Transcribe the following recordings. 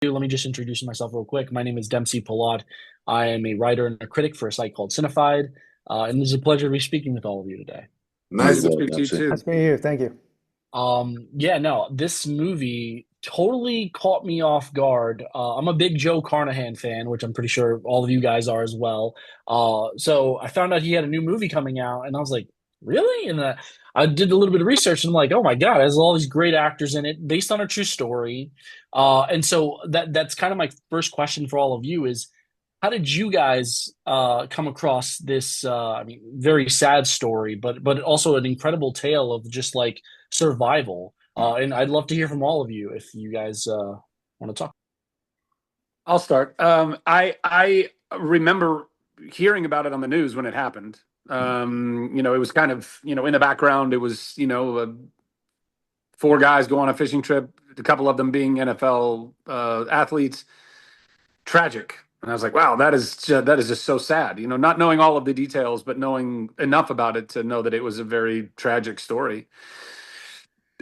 do, let me just introduce myself real quick. My name is Dempsey Pillot. I am a writer and a critic for a site called Cinefied, and it's a pleasure to be speaking with all of you today. You Nice as to well, speak to you Dempsey. too. Nice meeting you. Thank you. Yeah, no, this movie totally caught me off guard. I'm a big Joe Carnahan fan, which I'm pretty sure all of you guys are as well. So I found out he had a new movie coming out, and I was like, really? And I did a little bit of research, and I'm like, oh my God, it has all these great actors in it, based on a true story. And so that's kind of my first question for all of you is, how did you guys come across this? I mean, very sad story, but also an incredible tale of just like survival. And I'd love to hear from all of you if you guys want to talk. I'll start. I remember hearing about it on the news when it happened. It was kind of, in the background, it was, four guys go on a fishing trip, a couple of them being NFL athletes. Tragic. And I was like, wow, that is just so sad. Not knowing all of the details, but knowing enough about it to know that it was a very tragic story.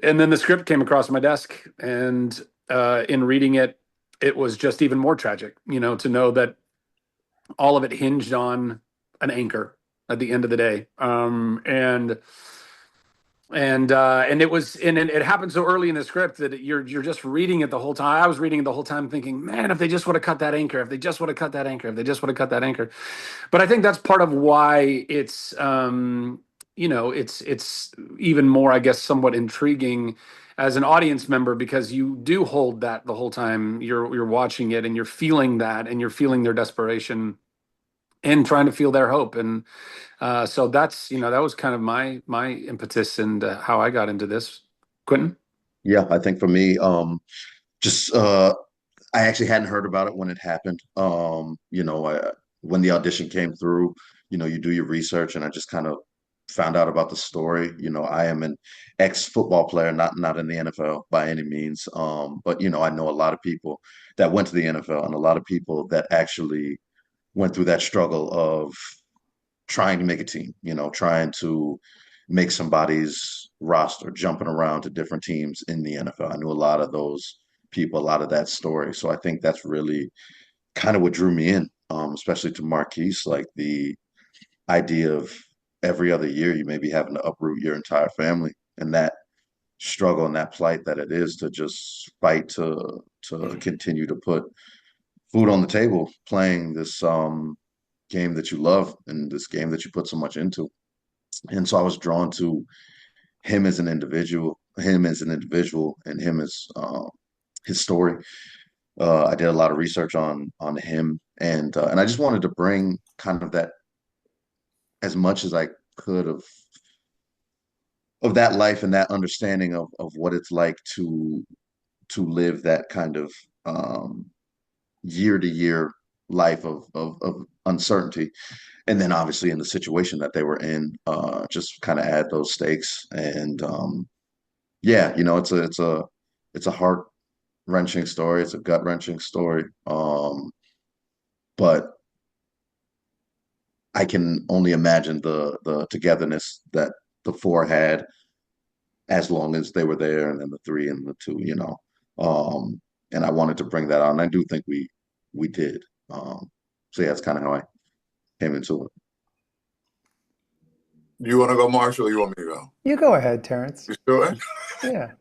And then the script came across my desk, and in reading it, it was just even more tragic, to know that all of it hinged on an anchor at the end of the day. And it happened so early in the script that you're just reading it the whole time. I was reading it the whole time thinking, man, if they just would have cut that anchor, if they just would have cut that anchor, if they just would have cut that anchor. But I think that's part of why it's it's even more, I guess, somewhat intriguing as an audience member, because you do hold that the whole time you're watching it, and you're feeling that, and you're feeling their desperation and trying to feel their hope. And so that's, that was kind of my impetus and how I got into this. Quentin? Yeah, I think for me, just I actually hadn't heard about it when it happened. When the audition came through, you do your research, and I just kind of found out about the story. I am an ex-football player, not in the NFL by any means. But I know a lot of people that went to the NFL, and a lot of people that actually went through that struggle of trying to make a team, trying to make somebody's roster, jumping around to different teams in the NFL. I knew a lot of those people, a lot of that story. So I think that's really kind of what drew me in, especially to Marquise, like the idea of every other year you may be having to uproot your entire family, and that struggle and that plight that it is to just fight to continue to put food on the table, playing this game that you love and this game that you put so much into. And so I was drawn to him as an individual, and him as his story. I did a lot of research on him, and I just wanted to bring kind of that, as much as I could, of that life and that understanding of what it's like to live that kind of year to year life of uncertainty. And then obviously in the situation that they were in, just kind of add those stakes. And yeah, it's a heart wrenching story. It's a gut wrenching story. But I can only imagine the togetherness that the four had as long as they were there, and then the three and the two. And I wanted to bring that out, and I do think we did. So yeah, that's kind of how I came into it. You want to go, Marshall, or you want me to go? You go ahead, Terrence. You sure? Yeah.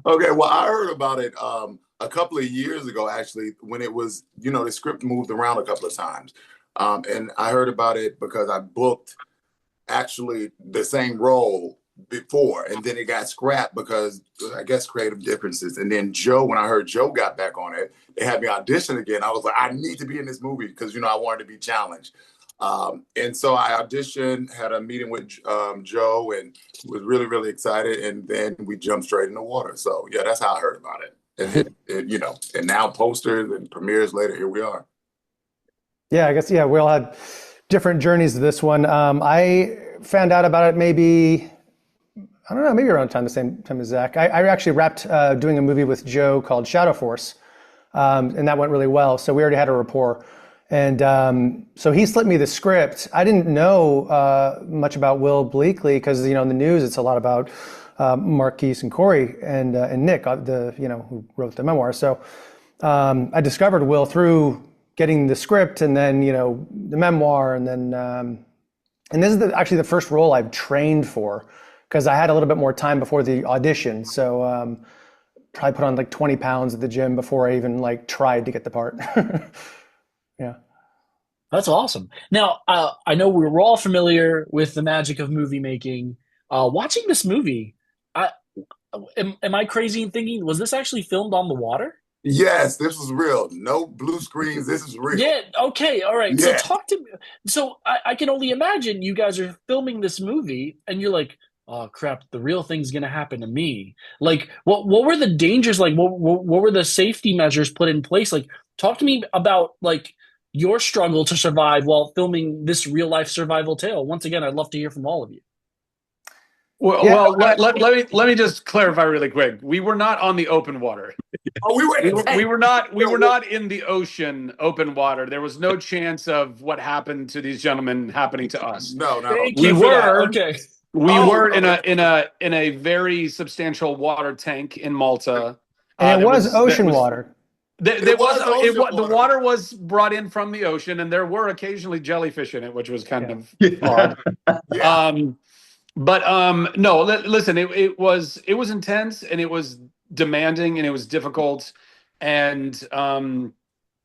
Okay, well, I heard about it a couple of years ago, actually, when it was, the script moved around a couple of times. And I heard about it because I booked actually the same role before, and then it got scrapped because I guess creative differences. And then Joe, when I heard Joe got back on it, they had me audition again. I was like, I need to be in this movie because, I wanted to be challenged. And so I auditioned, had a meeting with Joe, and was really, really excited. And then we jumped straight in the water. So yeah, that's how I heard about it. And and now posters and premieres later, here we are. Yeah, I guess, yeah, we all had different journeys to this one. I found out about it maybe, I don't know, maybe around the same time as Zach. I actually wrapped doing a movie with Joe called Shadow Force, and that went really well. So we already had a rapport. And so he slipped me the script. I didn't know much about Will Bleakley because, in the news, it's a lot about Marquise and Corey and Nick, who wrote the memoir. So I discovered Will through getting the script and then, the memoir. And then, and this is actually the first role I've trained for because I had a little bit more time before the audition. So probably put on like 20 pounds at the gym before I even like tried to get the part. Yeah. That's awesome. Now, I know we're all familiar with the magic of movie making. Watching this movie, I am I crazy in thinking was this actually filmed on the water? Yes, this was real. No blue screens. This is real. Yeah. Okay. All right. So Yeah. talk to me. So I can only imagine you guys are filming this movie, and you're like, "Oh crap! The real thing's gonna happen to me." Like, what were the dangers? Like, what were the safety measures put in place? Like, talk to me about like your struggle to survive while filming this real life survival tale. Once again, I'd love to hear from all of you. Well, Yeah. let me just clarify really quick. We were not on the open water. Oh, we were in the tank. We were not in the ocean, open water. There was no chance of what happened to these gentlemen happening to us. No, no. Thank We you for that. were Okay. we Oh, were in no. a very substantial water tank in Malta. And it was that ocean was water. there was ocean the water. water was brought in from the ocean, and there were occasionally jellyfish in it, which was kind of Yeah. odd. Yeah. No, listen, it was intense and it was demanding and it was difficult. And I mean,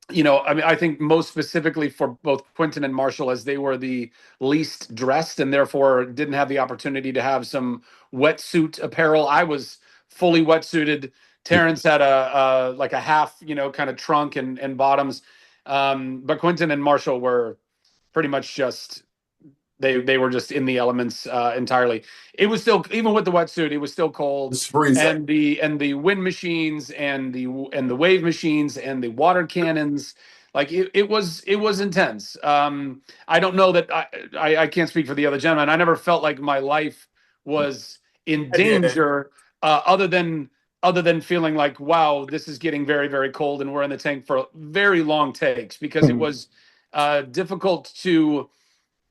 I think most specifically for both Quentin and Marshall, as they were the least dressed and therefore didn't have the opportunity to have some wetsuit apparel. I was fully wetsuited. Terrence had a like a half, kind of trunk and bottoms. But Quentin and Marshall were pretty much just they were just in the elements entirely. It was still, even with the wetsuit, it was still cold, It's freezing. and the wind machines and the wave machines and the water cannons, like it was intense. I don't know that I can't speak for the other gentlemen. I never felt like my life was in I did. danger, other than feeling like, wow, this is getting very, very cold, and we're in the tank for very long takes because it was difficult to.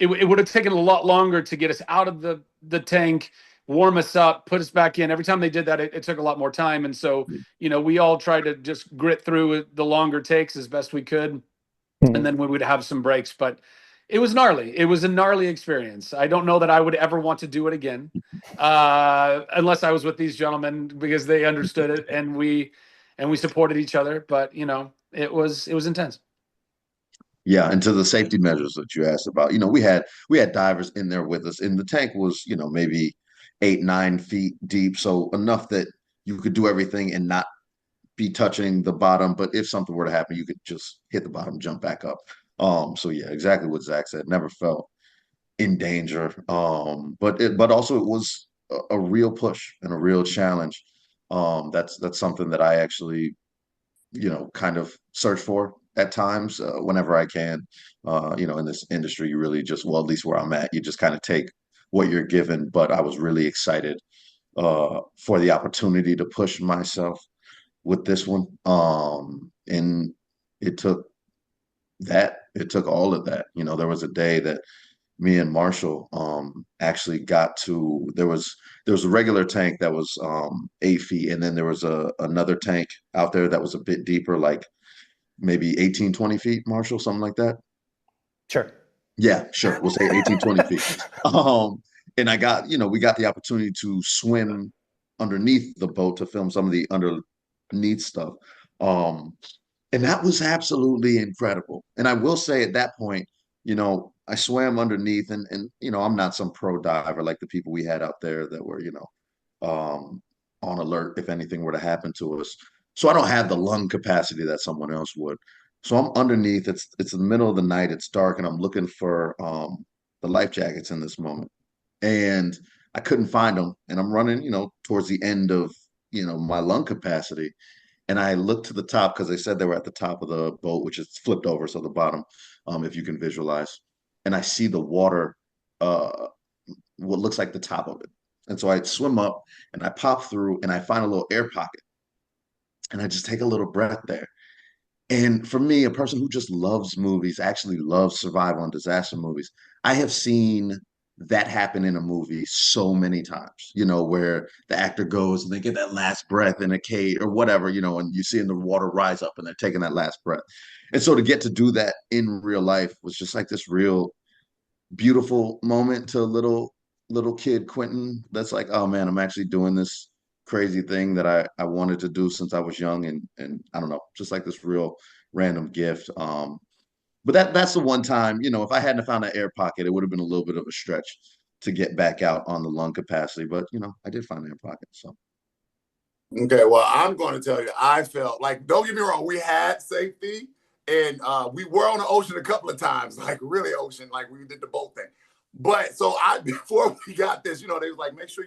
It would have taken a lot longer to get us out of the tank, warm us up, put us back in. Every time they did that, it took a lot more time. And so, we all tried to just grit through the longer takes as best we could. And then we would have some breaks, but it was gnarly. It was a gnarly experience. I don't know that I would ever want to do it again, unless I was with these gentlemen because they understood it and we supported each other. But it was intense. Yeah, and to the safety measures that you asked about, we had divers in there with us, and the tank was, maybe 8, 9 feet deep, so enough that you could do everything and not be touching the bottom. But if something were to happen, you could just hit the bottom, jump back up. So yeah, exactly what Zach said. Never felt in danger. But also it was a real push and a real challenge. That's something that I actually kind of search for at times whenever I can. In this industry, you really just, well, at least where I'm at, you just kind of take what you're given. But I was really excited for the opportunity to push myself with this one. And it took it took all of that. There was a day that me and Marshall actually got to, there was a regular tank that was 8 feet, and then there was another tank out there that was a bit deeper, like maybe 18, 20 feet, Marshall, something like that. Sure. Yeah, sure. We'll say 18, 20 feet. And we got the opportunity to swim underneath the boat to film some of the underneath stuff. Um, and that was absolutely incredible. And I will say at that point, I swam underneath, and I'm not some pro diver like the people we had out there that were, on alert if anything were to happen to us. So I don't have the lung capacity that someone else would. So I'm underneath. It's the middle of the night. It's dark, and I'm looking for the life jackets in this moment, and I couldn't find them. And I'm running, towards the end of my lung capacity, and I looked to the top because they said they were at the top of the boat, which is flipped over, so the bottom, if you can visualize. And I see the water, what looks like the top of it. And so I swim up and I pop through and I find a little air pocket, and I just take a little breath there. And for me, a person who just loves movies, actually loves survival and disaster movies, I have seen that happen in a movie so many times, where the actor goes and they get that last breath in a cage or whatever, and you see in the water rise up and they're taking that last breath. And so to get to do that in real life was just like this real beautiful moment to little kid Quentin that's like, oh man, I'm actually doing this crazy thing that I wanted to do since I was young, and I don't know, just like this real random gift. But that's the one time, if I hadn't found that air pocket, it would have been a little bit of a stretch to get back out on the lung capacity. But I did find the air pocket. So Okay, well, I'm going to tell you, I felt like, don't get me wrong, we had safety, and we were on the ocean a couple of times, like really ocean, like we did the boat thing. But so before we got this, they was like, make sure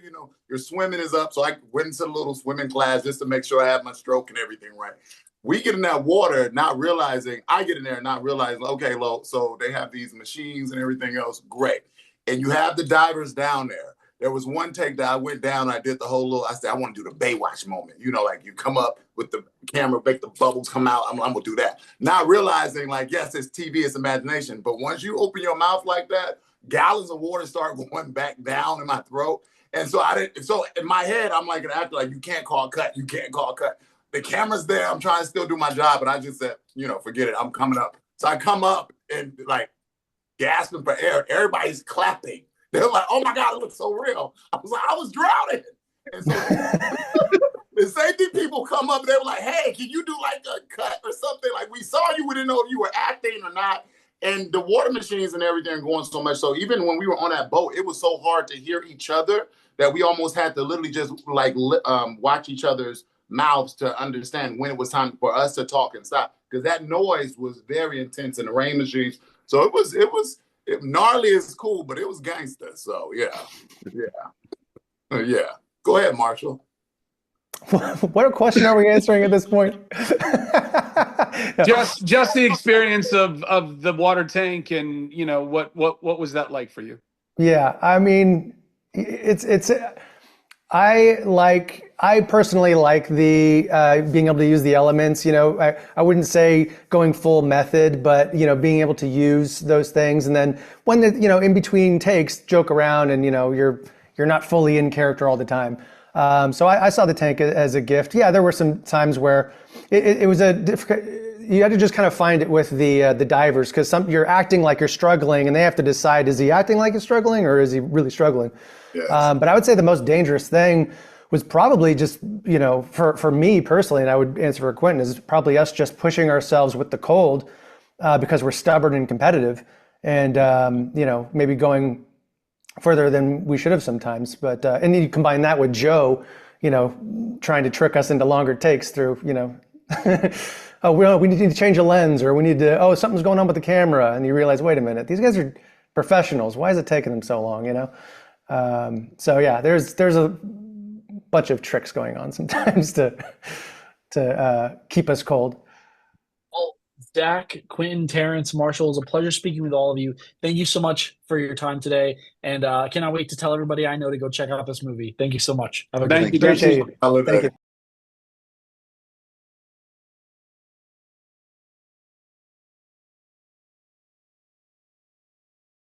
your swimming is up. So I went into the little swimming class just to make sure I had my stroke and everything right. We get in that water, not realizing, I get in there not realizing, okay, so they have these machines and everything else, great. And you have the divers down there. There was one take that I went down, I did the whole I said, I want to do the Baywatch moment. Like you come up with the camera, make the bubbles come out. I'm going to do that. Not realizing, like, yes, it's TV, it's imagination. But once you open your mouth like that, gallons of water start going back down in my throat. And so so in my head, I'm like an actor, like, you can't call cut. You can't call cut. The camera's there. I'm trying to still do my job. But I just said, forget it. I'm coming up. So I come up and like gasping for air. Everybody's clapping. They're like, oh my God, it looks so real. I was like, I was drowning. And so the safety people come up, they were like, hey, can you do like a cut or something? Like, we saw you, we didn't know if you were acting or not. And the water machines and everything are going so much. So even when we were on that boat, it was so hard to hear each other that we almost had to literally just like watch each other's mouths to understand when it was time for us to talk and stop. Because that noise was very intense in the rain machines. So it was gnarly is cool, but it was gangster. So yeah. Go ahead, Marshall. What question are we answering at this point? Just the experience of the water tank, and what was that like for you? Yeah, I mean, I personally like the being able to use the elements. I wouldn't say going full method, but being able to use those things, and then when in between takes, joke around, and you're not fully in character all the time. So I saw the tank as a gift. Yeah, there were some times where it was a difficult. You had to just kind of find it with the divers, because you're acting like you're struggling, and they have to decide, is he acting like he's struggling or is he really struggling? Yes. But I would say the most dangerous thing was probably just, for me personally, and I would answer for Quentin, is probably us just pushing ourselves with the cold because we're stubborn and competitive, and maybe going further than we should have sometimes. But and then you combine that with Joe, trying to trick us into longer takes through, oh, we need to change a lens, or we need to, something's going on with the camera, and you realize, wait a minute, these guys are professionals. Why is it taking them so long? So yeah, there's a bunch of tricks going on sometimes to keep us cold. Well, Zach, Quentin, Terrence, Marshall, it's a pleasure speaking with all of you. Thank you so much for your time today, and cannot wait to tell everybody I know to go check out this movie. Thank you so much. Have a Thank you. Appreciate you. Thank you.